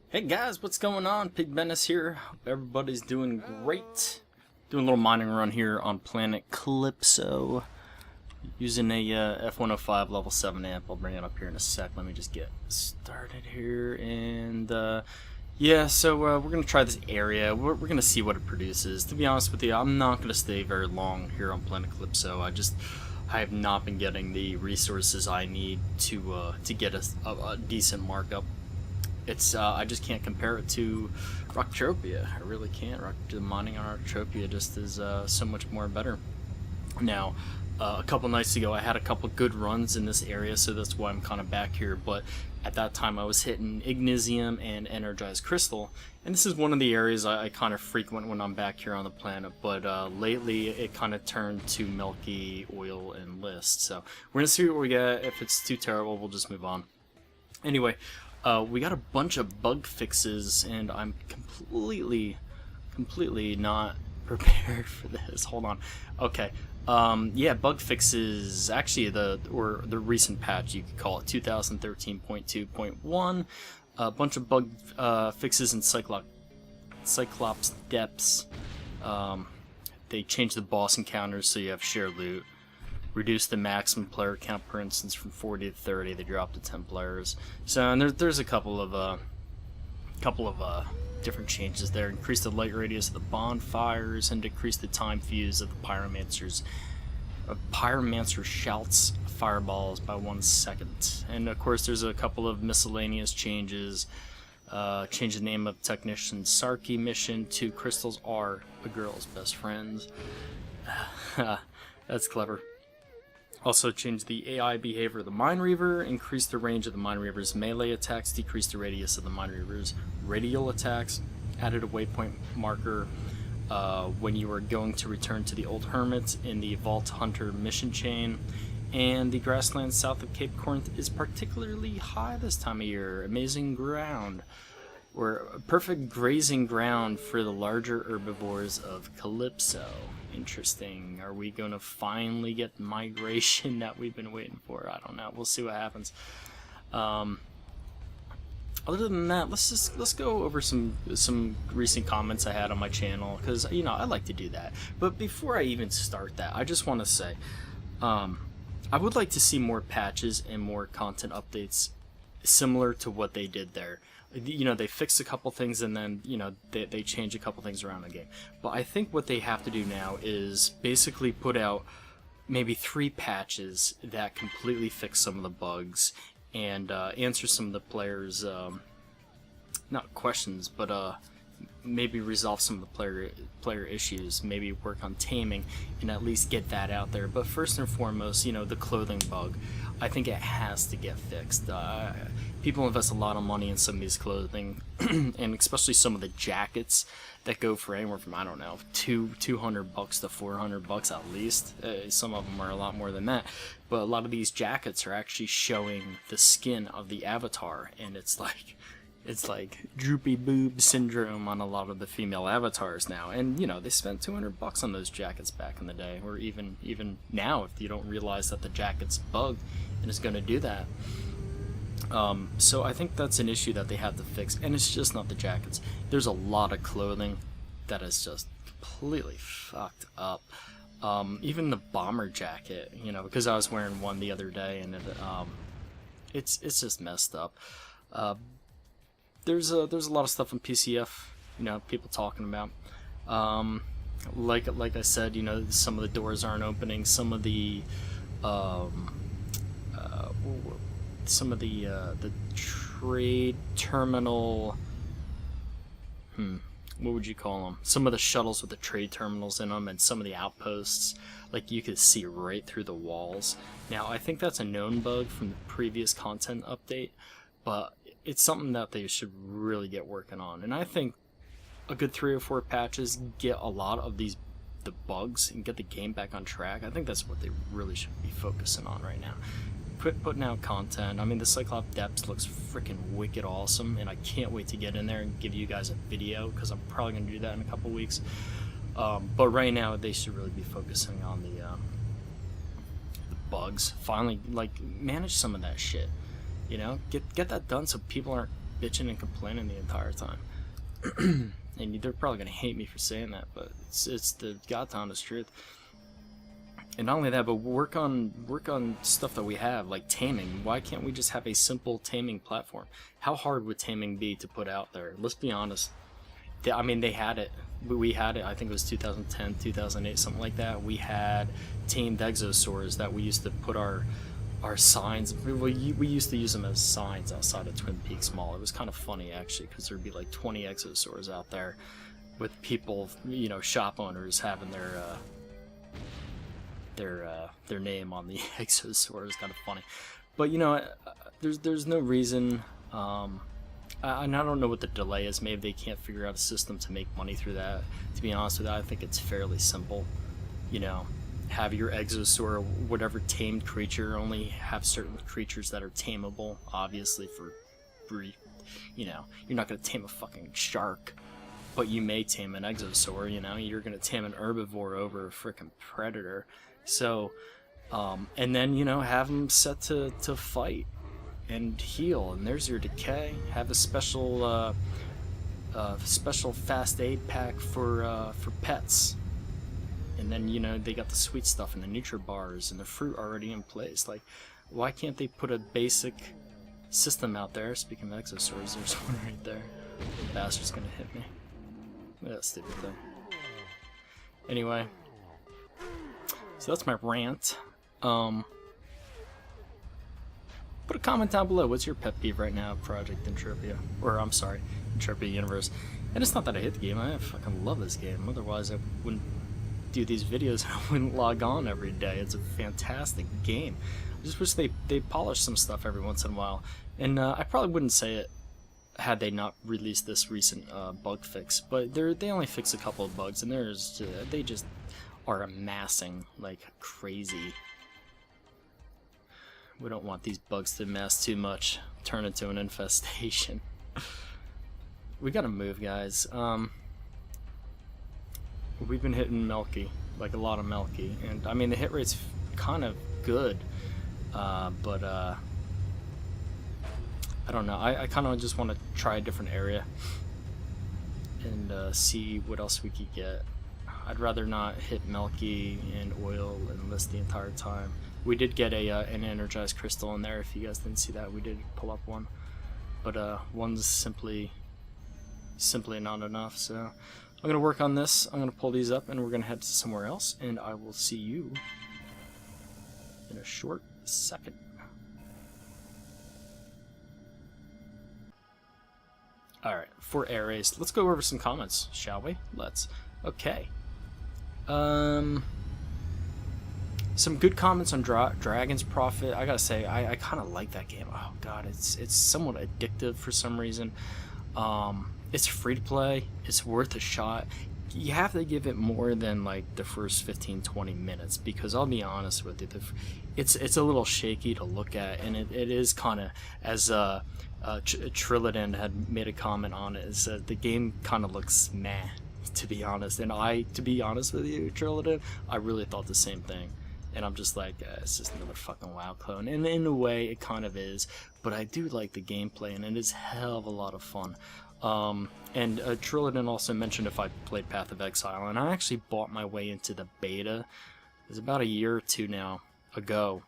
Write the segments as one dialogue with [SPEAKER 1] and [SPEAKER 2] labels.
[SPEAKER 1] Hey guys, what's going on? PigBenis here. Hope everybody's doing great. Doing a little mining run here on Planet Calypso. Using a F105 level 7 amp. I'll bring it up here in a sec. Let me just get started here. And yeah, so we're going to try this area. We're going to see what it produces. To be honest with you, I'm not going to stay very long here on Planet Calypso. I have not been getting the resources I need to get a decent markup. I just can't compare it to Rocktropia. I really can't. The mining on Rocktropia just is so much more better. Now, a couple nights ago, I had a couple good runs in this area, so that's why I'm kind of back here. But at that time, I was hitting Ignisium and Energized Crystal, and this is one of the areas I kind of frequent when I'm back here on the planet. But lately, it kind of turned to Milky, Oil, and List. So we're gonna see what we get. If it's too terrible, we'll just move on. Anyway. We got a bunch of bug fixes, and I'm completely not prepared for this. Hold on. Okay. Yeah, bug fixes. Actually, the recent patch, you could call it 2013.2.1. A bunch of bug fixes in Cyclops Depths. They changed the boss encounters so you have shared loot. Reduce the maximum player count, for instance, from 40 to 30. They dropped to 10 players. So, and there's a couple of different changes there. Increase the light radius of the bonfires and decrease the time fuse of the pyromancer shouts fireballs by 1 second. And of course, there's a couple of miscellaneous changes. Change the name of Technician Sarky mission to Crystals are a girl's best friends. That's clever. Also changed the AI behavior of the Mind Reaver, increased the range of the Mind Reaver's melee attacks, decreased the radius of the Mind Reaver's radial attacks, added a waypoint marker when you are going to return to the Old Hermit in the Vault Hunter mission chain, and the grassland south of Cape Corinth is particularly high this time of year. Amazing ground, or perfect grazing ground for the larger herbivores of Calypso. Interesting. Are we going to finally get migration that we've been waiting for? I don't know. We'll see what happens. Other than that, let's go over some recent comments I had on my channel, because I like to do that. But before I even start that, I just want to say I would like to see more patches and more content updates similar to what they did there. They fixed a couple things, and then they change a couple things around the game. But I think what they have to do now is basically put out maybe 3 patches that completely fix some of the bugs and answer some of the players' not questions, but maybe resolve some of the player issues. Maybe work on taming and at least get that out there. But first and foremost, the clothing bug, I think it has to get fixed. People invest a lot of money in some of these clothing, and especially some of the jackets that go for anywhere from, I don't know, $200 to $400 at least. Some of them are a lot more than that. But a lot of these jackets are actually showing the skin of the avatar, and it's like droopy boob syndrome on a lot of the female avatars now. And they spent $200 on those jackets back in the day, or even now, if you don't realize that the jacket's bugged and is going to do that. So I think that's an issue that they have to fix, and it's just not the jackets. There's a lot of clothing that is just completely fucked up. Even the bomber jacket, because I was wearing one the other day, and it's just messed up. There's a lot of stuff on PCF, people talking about. Like I said, some of the doors aren't opening. Some of the trade terminal. What would you call them? Some of the shuttles with the trade terminals in them, and some of the outposts, like you could see right through the walls. Now, I think that's a known bug from the previous content update, but it's something that they should really get working on. And I think a good 3 or 4 patches get a lot of the bugs and get the game back on track. I think that's what they really should be focusing on right now. Quit putting out content. I mean, the Cyclops Depths looks freaking wicked awesome, and I can't wait to get in there and give you guys a video, because I'm probably going to do that in a couple weeks. But right now, they should really be focusing on the bugs. Finally, manage some of that shit. Get that done so people aren't bitching and complaining the entire time. And they're probably gonna hate me for saying that, but it's the God's honest truth. And not only that, but work on stuff that we have, like taming. Why can't we just have a simple taming platform? How hard would taming be to put out there? Let's be honest. I mean, they had it. We had it. I think it was 2010, 2008, something like that. We had tamed exosaurs that we used to put our signs. We used to use them as signs outside of Twin Peaks Mall. It was kind of funny actually, because there'd be like 20 exosaurs out there, with people, you know, shop owners having their name on the exosaur. It was kind of funny, but you know, there's no reason. And I don't know what the delay is. Maybe they can't figure out a system to make money through that. To be honest with you, I think it's fairly simple. You know, have your exosaur, whatever tamed creature, only have certain creatures that are tameable. Obviously, you know, you're not going to tame a fucking shark, but you may tame an exosaur. You know, you're going to tame an herbivore over a freaking predator. So, and then, you know, have them set to fight and heal, and there's your decay. Have a special fast aid pack for pets, and then, you know, they got the sweet stuff and the Nutri bars and the fruit already in place. Like, why can't they put a basic system out there? Speaking of exosaurs, there's one right there. The bastard's gonna hit me. Look at that stupid thing. Anyway, so that's my rant. Put a comment down below. What's your pet peeve right now, Project Entropia? Or, I'm sorry, Entropia Universe. And it's not that I hate the game. I fucking love this game. Otherwise, I wouldn't do these videos and I wouldn't log on every day. It's a fantastic game. I just wish they polish some stuff every once in a while. And I probably wouldn't say it had they not released this recent bug fix. But they only fixed a couple of bugs, and they just are amassing like crazy. We don't want these bugs to amass too much, turn into an infestation. We gotta move, guys. We've been hitting Melky, like a lot of Melky, and I mean the hit rate's kind of good, but I don't know. I kind of just want to try a different area and see what else we could get. I'd rather not hit Melky and oil and list the entire time. We did get an energized crystal in there. If you guys didn't see that, we did pull up one, but one's simply not enough. So I'm gonna work on this. I'm gonna pull these up, and we're gonna head to somewhere else. And I will see you in a short second. All right, for air race, let's go over some comments, shall we? Let's. Okay. Some good comments on Dragon's Prophet. I gotta say, I kind of like that game. Oh god, it's somewhat addictive for some reason. It's free to play. It's worth a shot. You have to give it more than like the first 15-20 minutes, because I'll be honest with you, it's a little shaky to look at, and it is kind of, as Trillidan had made a comment on it, is that the game kind of looks meh, to be honest. And to be honest with you, Trillidan, I really thought the same thing. And I'm just like, it's just another fucking WoW clone. And in a way, it kind of is. But I do like the gameplay, and it is hell of a lot of fun. And Trillidan also mentioned if I played Path of Exile, and I actually bought my way into the beta. It was about a year or two ago.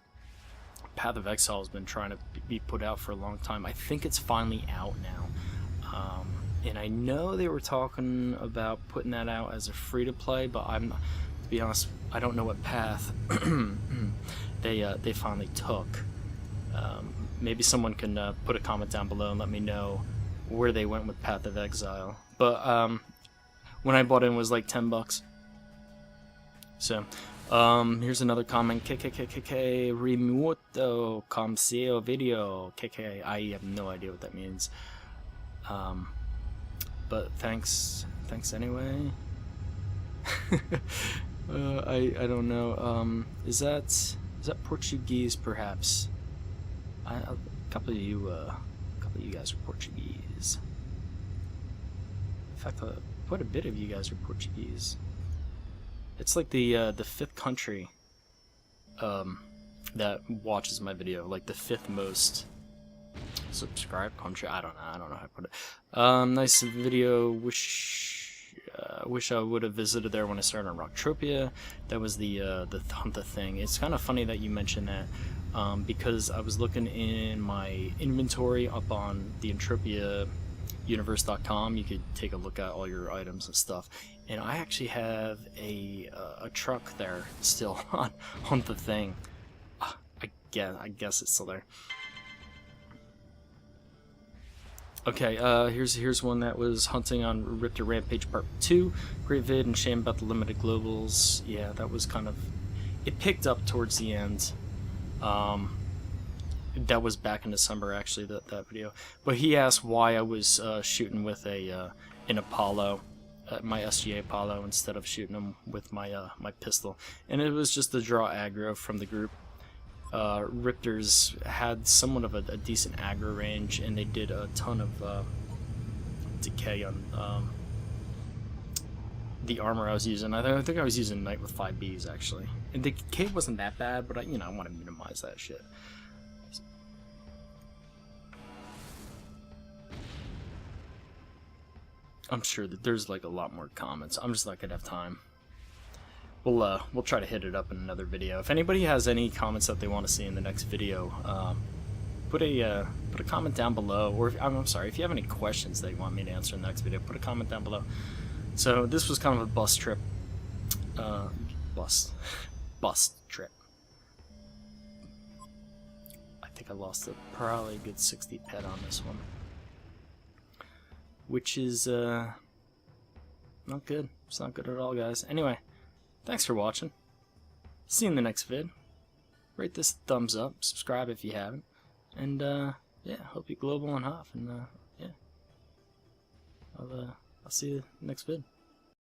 [SPEAKER 1] Path of Exile has been trying to be put out for a long time. I think it's finally out now. And I know they were talking about putting that out as a free-to-play, but to be honest, I don't know what path they finally took. Maybe someone can put a comment down below and let me know where they went with Path of Exile. But when I bought it was like $10. So here's another comment. KKKKK remoto comseo video. KK. I have no idea what that means. But thanks anyway. I don't know. Is that Portuguese perhaps? A couple of you guys are Portuguese. In fact, quite a bit of you guys are Portuguese. It's like the fifth country that watches my video, like the fifth most subscribe, comment, share. I don't know how to put it. Nice video. Wish I would have visited there when I started on Rocktropia. That was the hunt the thing. It's kind of funny that you mentioned that, because I was looking in my inventory up on the entropiauniverse.com. You could take a look at all your items and stuff, and I actually have a truck there still on hunt the thing. I guess it's still there. Okay, here's one that was hunting on Riptor Rampage Part 2. Great vid, and shame about the limited globals. Yeah, that was kind of... It picked up towards the end. That was back in December, actually, that video. But he asked why I was shooting with an Apollo, my SGA Apollo, instead of shooting him with my my pistol. And it was just to draw aggro from the group. Riptors had somewhat of a decent aggro range, and they did a ton of decay on the armor I was using. I think I was using Knight with 5Bs, actually. And the decay wasn't that bad, but I want to minimize that shit. I'm sure that there's like a lot more comments. I'm just not gonna have time. We'll try to hit it up in another video. If anybody has any comments that they want to see in the next video, put a comment down below. Or I'm sorry, if you have any questions that you want me to answer in the next video, put a comment down below. So this was kind of a bus trip. Bus trip. I think I lost probably a good 60 pet on this one, which is not good. It's not good at all, guys. Anyway. Thanks for watching. See you in the next vid. Rate this thumbs up, subscribe if you haven't, and yeah, hope you global and huff, and yeah, I'll see you next vid.